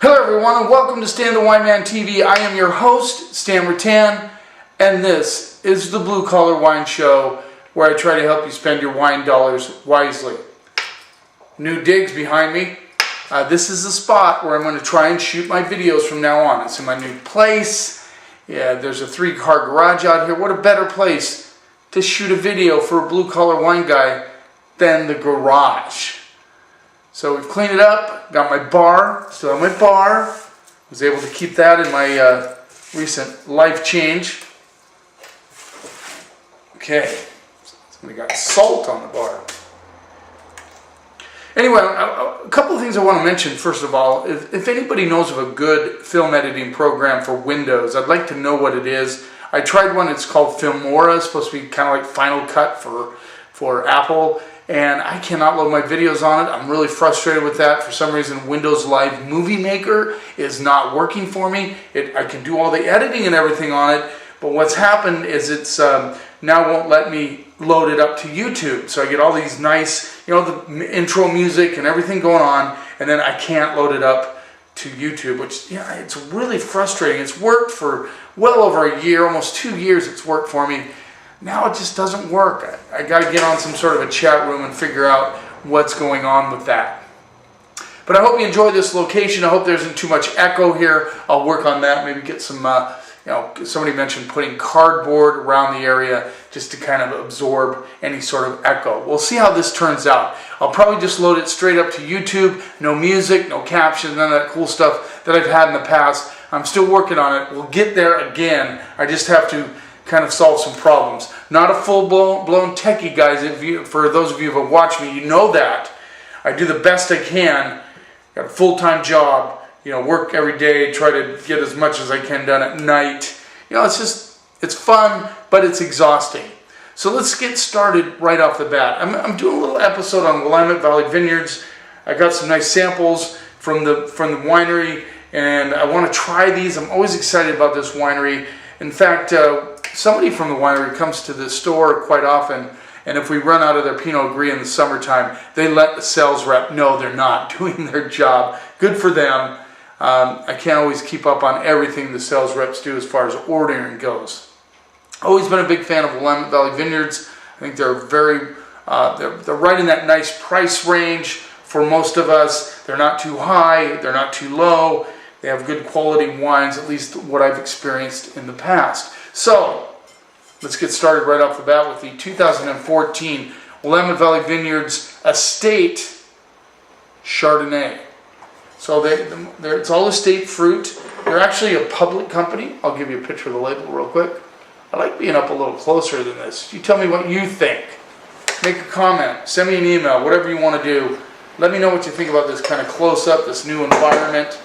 Hello everyone and welcome to Stan the Wine Man TV. I am your host, Stan Rattan, and this is the Blue Collar Wine Show where I try to help you spend your wine dollars wisely. New digs behind me. This is the spot where I'm going to try and shoot my videos from now on. It's in my new place. Yeah, there's a 3-car garage out here. What a better place to shoot a video for a blue collar wine guy than the garage. So we've cleaned it up, got my bar, still have my bar. Was able to keep that in my recent life change. Okay, somebody got salt on the bar. Anyway, a couple of things I want to mention. First of all, if anybody knows of a good film editing program for Windows, I'd like to know what it is. I tried one, it's called Filmora. It's supposed to be kind of like Final Cut for Apple. And I cannot load my videos on it. I'm really frustrated with that. For some reason, Windows Live Movie Maker is not working for me. I can do all the editing and everything on it, but what's happened is it's now won't let me load it up to YouTube. So I get all these nice, the intro music and everything going on, and then I can't load it up to YouTube, which, it's really frustrating. It's worked for well over a year, almost 2 years it's worked for me. Now it just doesn't work. I got to get on some sort of a chat room and figure out what's going on with that. But I hope you enjoy this location. I hope there isn't too much echo here. I'll work on that. Maybe get some, somebody mentioned putting cardboard around the area just to kind of absorb any sort of echo. We'll see how this turns out. I'll probably just load it straight up to YouTube. No music, no captions, none of that cool stuff that I've had in the past. I'm still working on it. We'll get there again. I just have to kind of solve some problems. Not a full-blown techie, guys. For those of you who have watched me, you know that. I do the best I can. Got a full-time job. Work every day. Try to get as much as I can done at night. It's fun, but it's exhausting. So let's get started right off the bat. I'm doing a little episode on Willamette Valley Vineyards. I got some nice samples from the winery, and I want to try these. I'm always excited about this winery. In fact, somebody from the winery comes to the store quite often, and if we run out of their Pinot Gris in the summertime, they let the sales rep know they're not doing their job. Good for them. I can't always keep up on everything the sales reps do as far as ordering goes. Always been a big fan of Willamette Valley Vineyards. I think they're they're right in that nice price range for most of us. They're not too high, they're not too low. They have good quality wines, at least what I've experienced in the past. So, let's get started right off the bat with the 2014 Willamette Valley Vineyards Estate Chardonnay. So it's all estate fruit. They're actually a public company. I'll give you a picture of the label real quick. I like being up a little closer than this. You tell me what you think. Make a comment. Send me an email. Whatever you want to do. Let me know what you think about this kind of close-up, this new environment.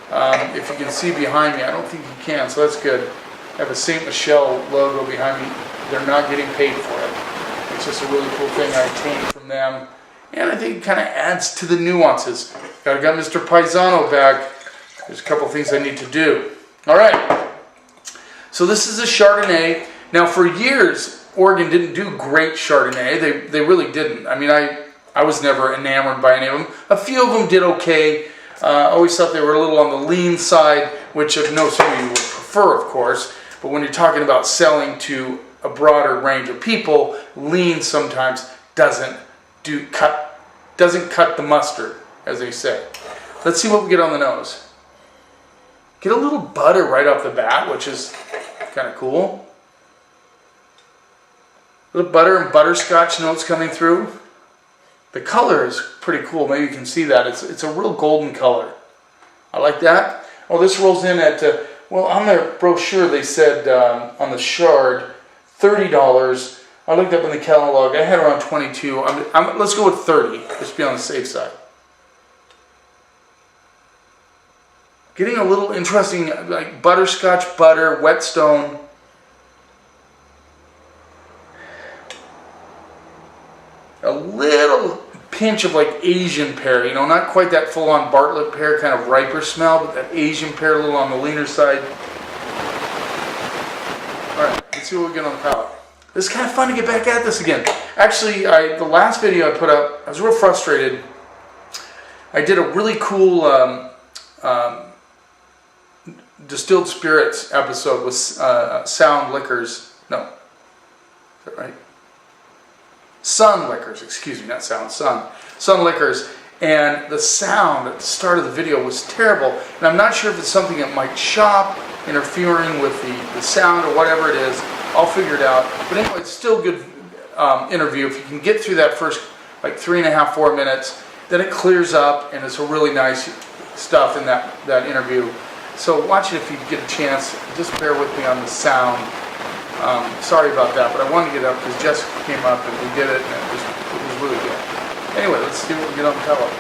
If you can see behind me, I don't think you can, so that's good. I have a St. Michelle logo behind me. They're not getting paid for it. It's just a really cool thing I obtained from them. And I think it kind of adds to the nuances. Got Mr. Paisano back. There's a couple things I need to do. Alright. So this is a Chardonnay. Now for years, Oregon didn't do great Chardonnay. They really didn't. I mean, I was never enamored by any of them. A few of them did okay. I always thought they were a little on the lean side, which I know some of you would prefer, of course. But when you're talking about selling to a broader range of people, lean sometimes doesn't cut the mustard, as they say. Let's see what we get on the nose. Get a little butter right off the bat, which is kind of cool. A little butter and butterscotch notes coming through. The color is pretty cool. Maybe you can see that. It's a real golden color. I like that. Oh, this rolls in at, on their brochure they said on the Chard, $30. I looked up in the catalog. I had around 22. Let's go with 30. Just be on the safe side. Getting a little interesting, like butterscotch butter, whetstone. A little pinch of like Asian pear, not quite that full-on Bartlett pear, kind of riper smell, but that Asian pear a little on the leaner side. Alright, let's see what we get on the palate. This is kind of fun to get back at this again. Actually, the last video I put up, I was real frustrated. I did a really cool distilled spirits episode with Sound Liquors. No, is that right? Sun Liquors, excuse me, not Sound, Sun Liquors. And the sound at the start of the video was terrible. And I'm not sure if it's something that might shop, interfering with the sound or whatever it is. I'll figure it out. But anyway, it's still a good interview. If you can get through that first like 3.5, 4 minutes, then it clears up and it's a really nice stuff in that interview. So watch it if you get a chance. Just bear with me on the sound. Sorry about that, but I wanted to get up because Jessica came up and we did it, and it was really good. Anyway, let's see what we get on the palate.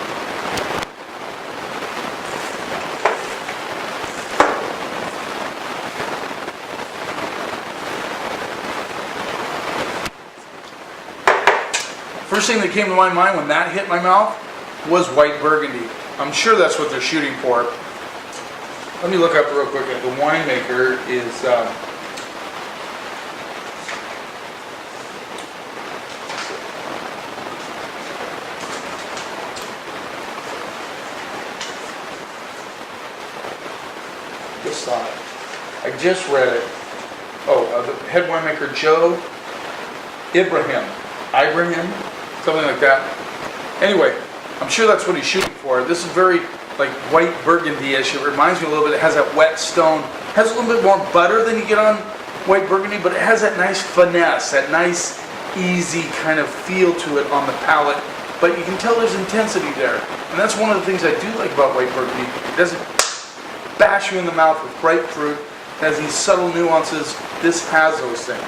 First thing that came to my mind when that hit my mouth was white Burgundy. I'm sure that's what they're shooting for. Let me look up real quick. The winemaker is just saw it. I just read it. The head winemaker Joe Ibrahim, something like that. Anyway, I'm sure that's what he's shooting for. This is very like white Burgundy-ish. It reminds me a little bit. It has that wet stone. It has a little bit more butter than you get on white Burgundy, but it has that nice finesse, that nice, easy kind of feel to it on the palate. But you can tell there's intensity there, and that's one of the things I do like about white Burgundy. It doesn't bash you in the mouth with ripe fruit. It has these subtle nuances. This has those things.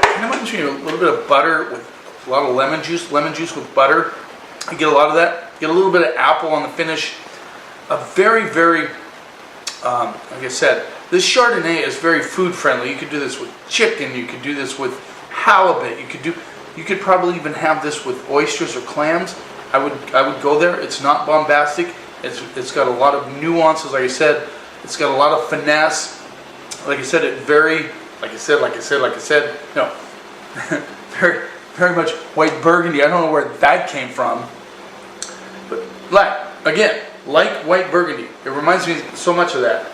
It reminds me of a little bit of butter with a lot of lemon juice with butter. You get a lot of that. You get a little bit of apple on the finish. A very, very, like I said, this Chardonnay is very food friendly. You could do this with chicken. You could do this with halibut. You could probably even have this with oysters or clams. I would go there. It's not bombastic. It's got a lot of nuances. Like I said, it's got a lot of finesse. Like I said, no, very, very much white Burgundy. I don't know where that came from, but like white Burgundy. It reminds me so much of that.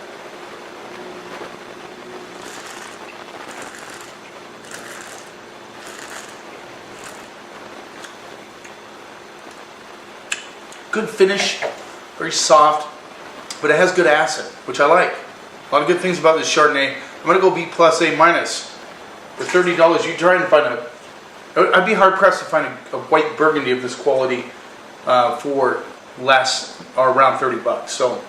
Good finish, very soft, but it has good acid, which I like. A lot of good things about this Chardonnay. I'm going to go B+, A-. For $30, you try and find I'd be hard pressed to find a white Burgundy of this quality for less, or around $30. So,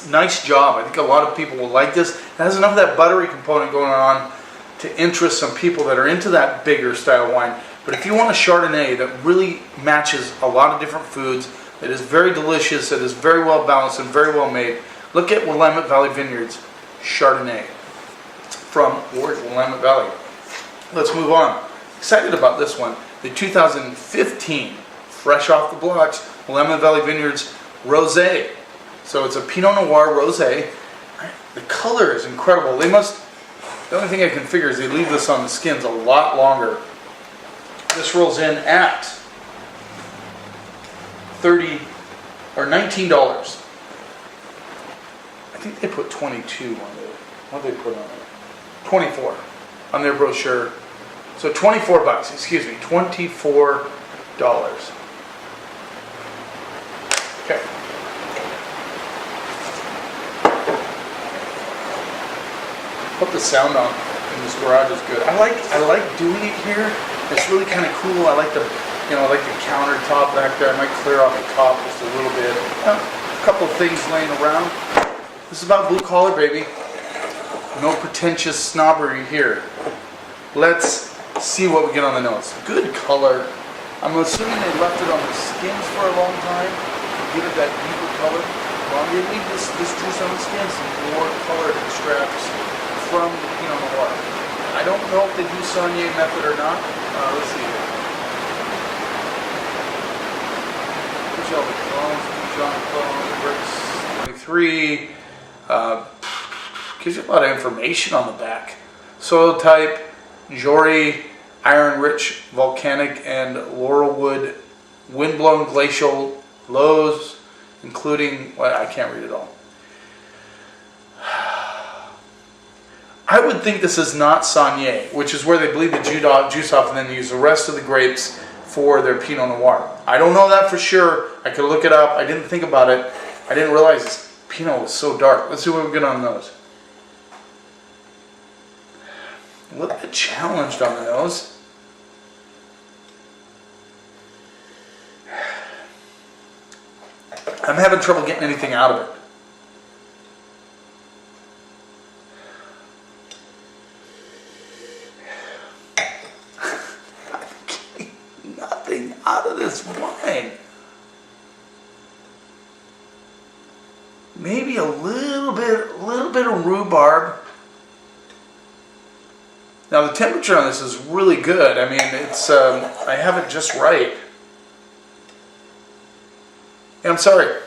nice job. I think a lot of people will like this. It has enough of that buttery component going on to interest some people that are into that bigger style wine. But if you want a Chardonnay that really matches a lot of different foods, that is very delicious, that is very well balanced and very well made, look at Willamette Valley Vineyards Chardonnay from Willamette Valley. Let's move on. Excited about this one. The 2015, fresh off the blocks, Willamette Valley Vineyards Rosé. So it's a Pinot Noir Rosé. The color is incredible. The only thing I can figure is they leave this on the skins a lot longer. This rolls in at $30 or $19. I think they put 22 on it. What did they put on it? 24 on their brochure. So $24, excuse me, $24. Okay. Hope the sound on in this garage is good. I like doing it here. It's really kind of cool. I like the countertop back there. I might clear off the top just a little bit. A couple of things laying around. This is about blue collar, baby. No pretentious snobbery here. Let's see what we get on the nose. Good color. I'm assuming they left it on the skins for a long time to give it that deeper color. Well, they leave this juice on the skins, some more color extracts from the Pinot Noir. I don't know if they do Saunier method or not. Let's see here. John Clones, Bricks 23. Gives you a lot of information on the back. Soil type, Jory, iron-rich, volcanic, and laurelwood, wind-blown glacial lows, including, well, I can't read it all. I would think this is not Saunier, which is where they bleed the juice off and then use the rest of the grapes for their Pinot Noir. I don't know that for sure. I could look it up. I didn't think about it. I didn't realize this Pinot was so dark. Let's see what we get on the nose. A little bit challenged on the nose. I'm having trouble getting anything out of it. Nothing out of this wine. Maybe a little bit of rhubarb. Now the temperature on this is really good. I mean, it's I have it just right. And I'm sorry,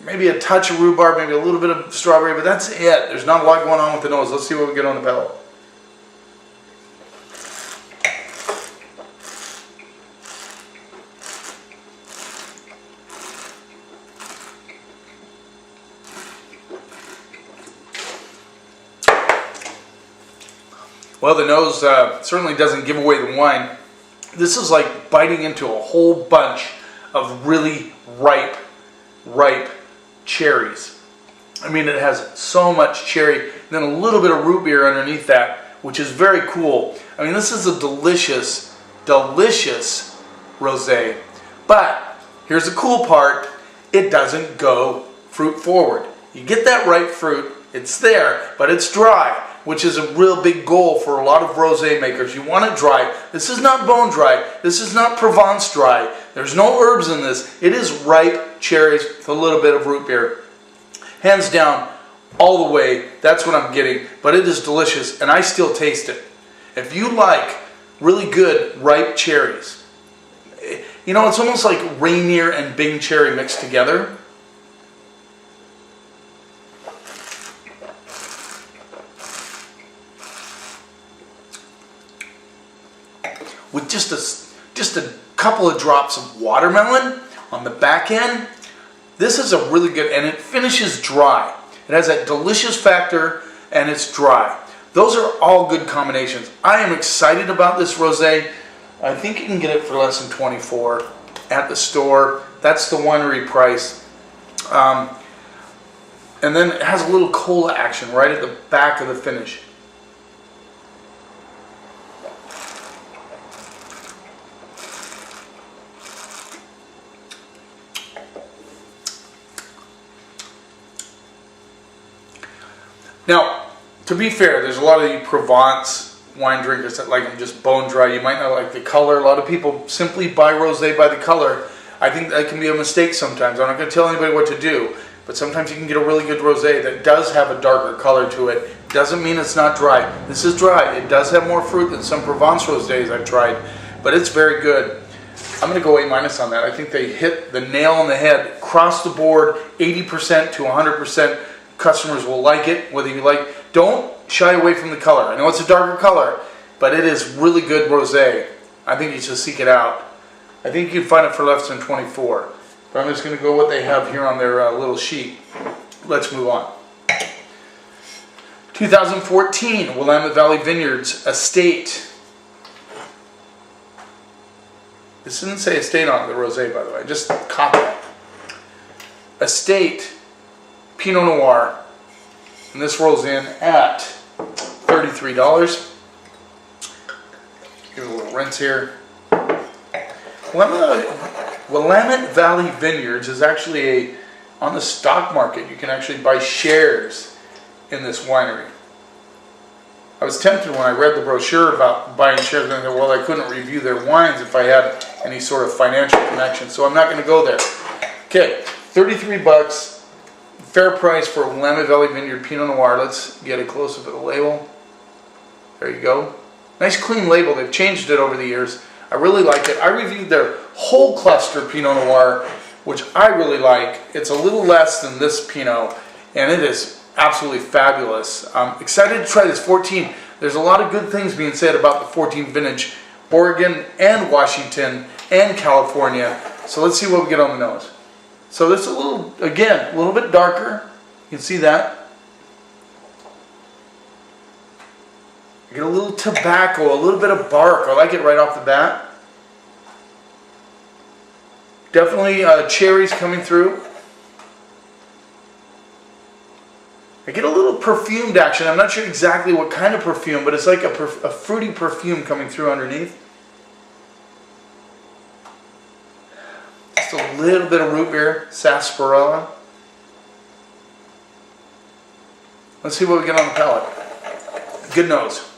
maybe a touch of rhubarb, maybe a little bit of strawberry, but that's it. There's not a lot going on with the nose. Let's see what we get on the palate. Well, the nose certainly doesn't give away the wine. This is like biting into a whole bunch of really ripe cherries. I mean, it has so much cherry, and then a little bit of root beer underneath that, which is very cool. I mean, this is a delicious, delicious rosé. But here's the cool part: it doesn't go fruit forward. You get that ripe fruit, it's there, but it's dry, which is a real big goal for a lot of rosé makers. You want it dry. This is not bone dry. This is not Provence dry. There's no herbs in this. It is ripe cherries with a little bit of root beer. Hands down, all the way, that's what I'm getting. But it is delicious, and I still taste it. If you like really good ripe cherries, you know, it's almost like Rainier and Bing cherry mixed together. With just a couple of drops of watermelon on the back end. This is a really good, and it finishes dry. It has that delicious factor, and it's dry. Those are all good combinations. I am excited about this rosé. I think you can get it for less than $24 at the store. That's the winery price. And then it has a little cola action right at the back of the finish. Now, to be fair, there's a lot of you Provence wine drinkers that like them just bone dry. You might not like the color. A lot of people simply buy rosé by the color. I think that can be a mistake sometimes. I'm not going to tell anybody what to do, but sometimes you can get a really good rosé that does have a darker color to it. Doesn't mean it's not dry. This is dry. It does have more fruit than some Provence rosés I've tried, but it's very good. I'm going to go A- on that. I think they hit the nail on the head across the board, 80% to 100%. Customers will like it, whether you like. Don't shy away from the color. I know it's a darker color, but it is really good rosé. I think you should seek it out. I think you can find it for less than $24. But I'm just going to go what they have here on their little sheet. Let's move on. 2014 Willamette Valley Vineyards Estate. This didn't say estate on the rosé, by the way. I just caught that. Estate Pinot Noir, and this rolls in at $33. Give it a little rinse here. Willamette Valley Vineyards is actually on the stock market. You can actually buy shares in this winery. I was tempted when I read the brochure about buying shares, and I thought, well, I couldn't review their wines if I had any sort of financial connection, so I'm not going to go there. Okay, $33. Fair price for Willamette Valley Vineyard Pinot Noir. Let's get a close-up of the label. There you go. Nice clean label. They've changed it over the years. I really like it. I reviewed their whole cluster Pinot Noir, which I really like. It's a little less than this Pinot, and it is absolutely fabulous. I'm excited to try this 14. There's a lot of good things being said about the 14 vintage, Oregon and Washington and California. So let's see what we get on the nose. So this is a little, again, a little bit darker. You can see that. I get a little tobacco, a little bit of bark. I like it right off the bat. Definitely cherries coming through. I get a little perfumed action. I'm not sure exactly what kind of perfume, but it's like a fruity perfume coming through underneath. Just a little bit of root beer, sarsaparilla. Let's see what we get on the palate. Good nose.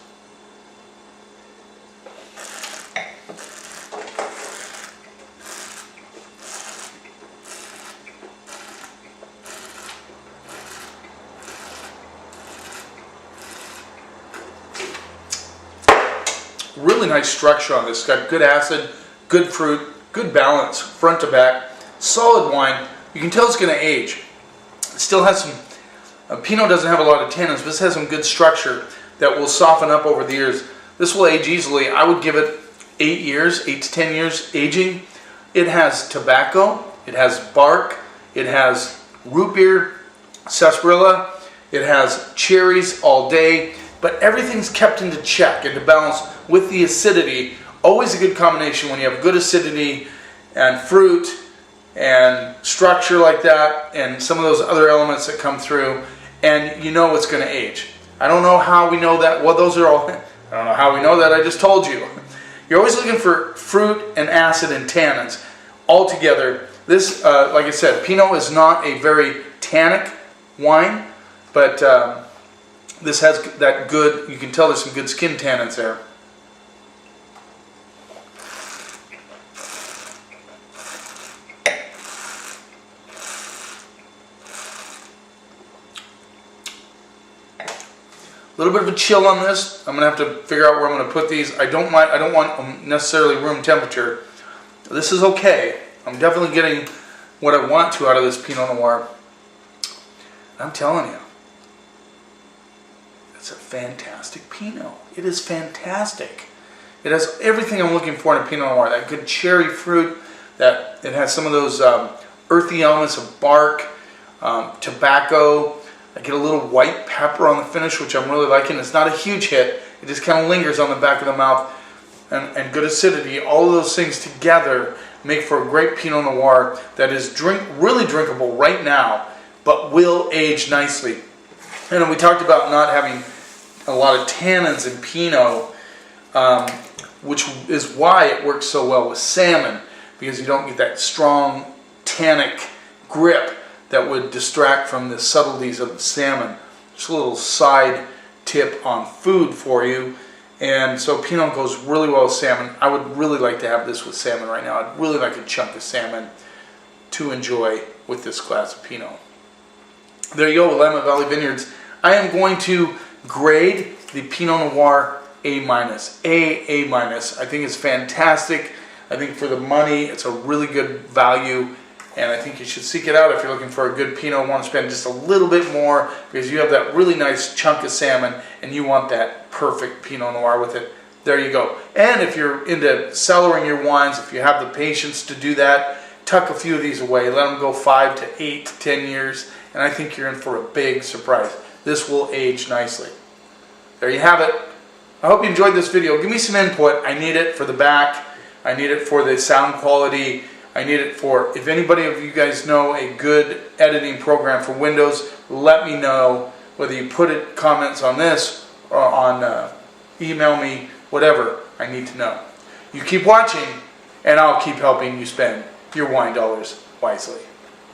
Really nice structure on this. It's got good acid, good fruit, good balance, front to back, solid wine. You can tell it's going to age. It still has some, Pinot doesn't have a lot of tannins, but this has some good structure that will soften up over the years. This will age easily. I would give it 8 years, 8 to 10 years aging. It has tobacco, it has bark, it has root beer, sarsaparilla, it has cherries all day, but everything's kept into check and to balance with the acidity. Always a good combination when you have good acidity and fruit and structure like that and some of those other elements that come through, and you know it's going to age. I don't know how we know that. Well, those are all, I don't know how we know that. I just told you. You're always looking for fruit and acid and tannins all together. This, like I said, Pinot is not a very tannic wine, but this has that good, you can tell there's some good skin tannins there. A little bit of a chill on this. I'm gonna have to figure out where I'm gonna put these. I don't want them necessarily room temperature. This is okay. I'm definitely getting what I want to out of this Pinot Noir. I'm telling you, it's a fantastic Pinot. It is fantastic. It has everything I'm looking for in a Pinot Noir. That good cherry fruit. That it has some of those earthy elements of bark, tobacco. I get a little white pepper on the finish, which I'm really liking. It's not a huge hit. It just kind of lingers on the back of the mouth. And good acidity. All of those things together make for a great Pinot Noir that is really drinkable right now, but will age nicely. And we talked about not having a lot of tannins in Pinot, which is why it works so well with salmon, because you don't get that strong tannic grip that would distract from the subtleties of the salmon. Just a little side tip on food for you. And so Pinot goes really well with salmon. I would really like to have this with salmon right now. I'd really like a chunk of salmon to enjoy with this glass of Pinot. There you go, Willamette Valley Vineyards. I am going to grade the Pinot Noir A-. A-. I think it's fantastic. I think for the money, it's a really good value. And I think you should seek it out if you're looking for a good Pinot, want to spend just a little bit more because you have that really nice chunk of salmon and you want that perfect Pinot Noir with it. There you go. And if you're into cellaring your wines, if you have the patience to do that, tuck a few of these away. Let them go 5 to 8 to 10 years, and I think you're in for a big surprise. This will age nicely. There you have it. I hope you enjoyed this video. Give me some input. I need it for the back. I need it for the sound quality. I need it for, if anybody of you guys know a good editing program for Windows, let me know, whether you put it comments on this or on email me, whatever. I need to know. You keep watching and I'll keep helping you spend your wine dollars wisely.